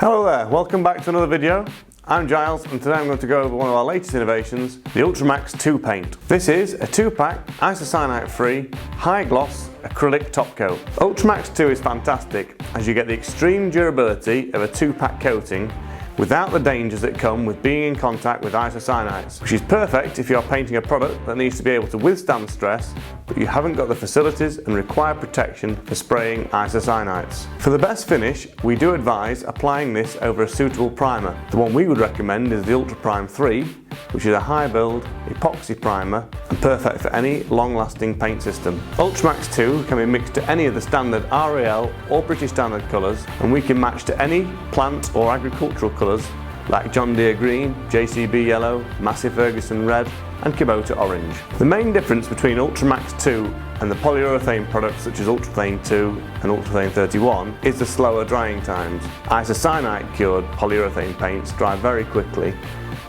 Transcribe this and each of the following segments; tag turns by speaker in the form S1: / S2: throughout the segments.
S1: Hello there, welcome back to another video. I'm Giles and today I'm going to go over one of our latest innovations, the Ultramax 2 paint. This is a 2-pack isocyanate-free, high-gloss acrylic top coat. Ultramax 2 is fantastic as you get the extreme durability of a 2-pack coating without the dangers that come with being in contact with isocyanates, which is perfect if you're painting a product that needs to be able to withstand stress, but you haven't got the facilities and required protection for spraying isocyanates. For the best finish, we do advise applying this over a suitable primer. The one we would recommend is the Ultra Prime 3, which is a high build epoxy primer and perfect for any long-lasting paint system. Ultramax 2 can be mixed to any of the standard RAL or British Standard colours, and we can match to any plant or agricultural colours like John Deere green, JCB yellow, Massey Ferguson red and Kubota orange. The main difference between Ultramax 2 and the polyurethane products such as Ultramax 2 and Ultramax 31 is the slower drying times. Isocyanate cured polyurethane paints dry very quickly,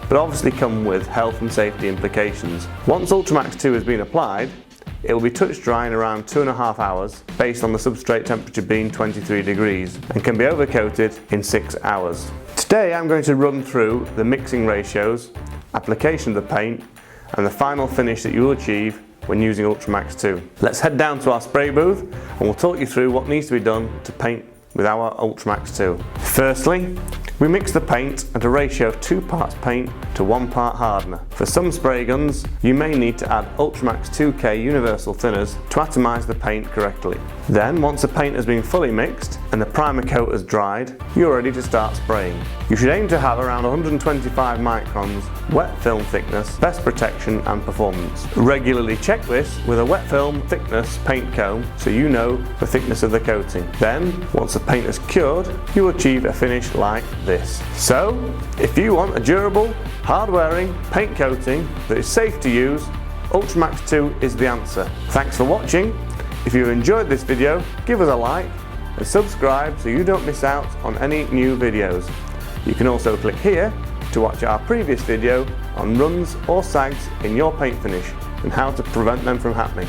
S1: but obviously come with health and safety implications. Once Ultramax 2 has been applied, it will be touch dry in around 2.5 hours based on the substrate temperature being 23 degrees and can be overcoated in 6 hours. Today I'm going to run through the mixing ratios, application of the paint and the final finish that you will achieve when using Ultramax 2. Let's head down to our spray booth and we'll talk you through what needs to be done to paint with our Ultramax 2. Firstly, we mix the paint at a ratio of 2 parts paint to 1 part hardener. For some spray guns, you may need to add Ultramax 2K universal thinners to atomise the paint correctly. Then, once the paint has been fully mixed and the primer coat has dried, you're ready to start spraying. You should aim to have around 125 microns wet film thickness, best protection and performance. Regularly check this with a wet film thickness paint comb so you know the thickness of the coating. Then, once the paint is cured, you will achieve a finish like this. So, if you want a durable, hard-wearing paint coating that is safe to use, Ultramax 2 is the answer. Thanks for watching. If you enjoyed this video, give us a like and subscribe so you don't miss out on any new videos. You can also click here to watch our previous video on runs or sags in your paint finish and how to prevent them from happening.